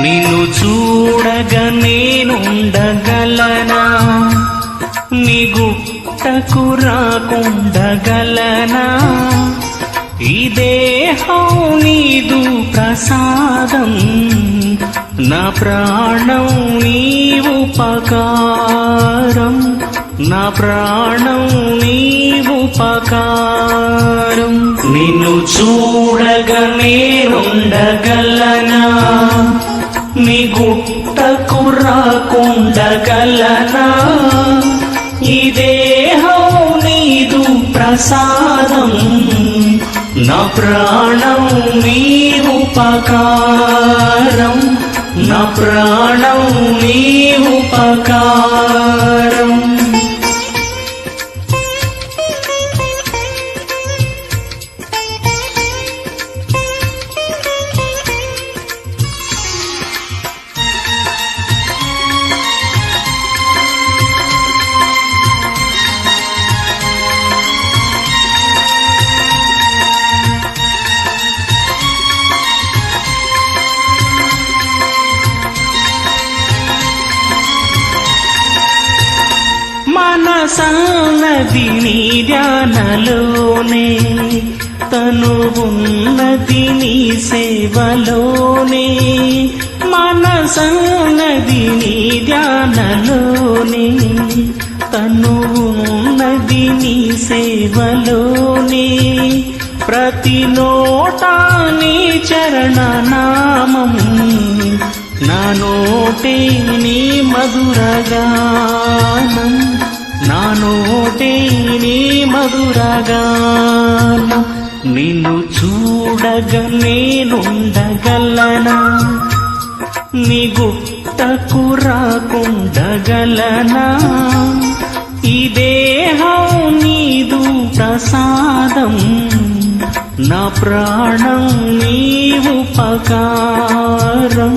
నిన్ను చూడగా నేనుండగలనా, నీ గుట్టకు రాకుండగలనా? ఈ దేహం నీదు ప్రసాదం, నా ప్రాణం నీ ఉపకారం, నా ప్రాణం నీ ఉపకారం. నిన్ను చూడగా నేనుండగలనా, నీ గుట్టకు రాకుండగలనా? ఈ దేహం నీదు ప్రసాదం, నా ప్రాణం నీ ఉపకారం, నా ప్రాణం నీ ఉపకారం. మనసన్నది నీ ధ్యానలోనే, తనువున్నది నీ సేవలోనే. మనసన్నది నీ ధ్యానలోనే, తనువున్నది నీ సేవలోనే. ప్రతి నోటా నీ చరణనామం, నా నోటే నీ మధురగానం, నా నోటే నీ మధురగానం. నిన్ను చూడగా నేనుండగలనా, నీ గుట్టకు రాకుండగలనా? ఈ దేహం నీదు ప్రసాదం, నా ప్రాణం నీ ఉపకారం,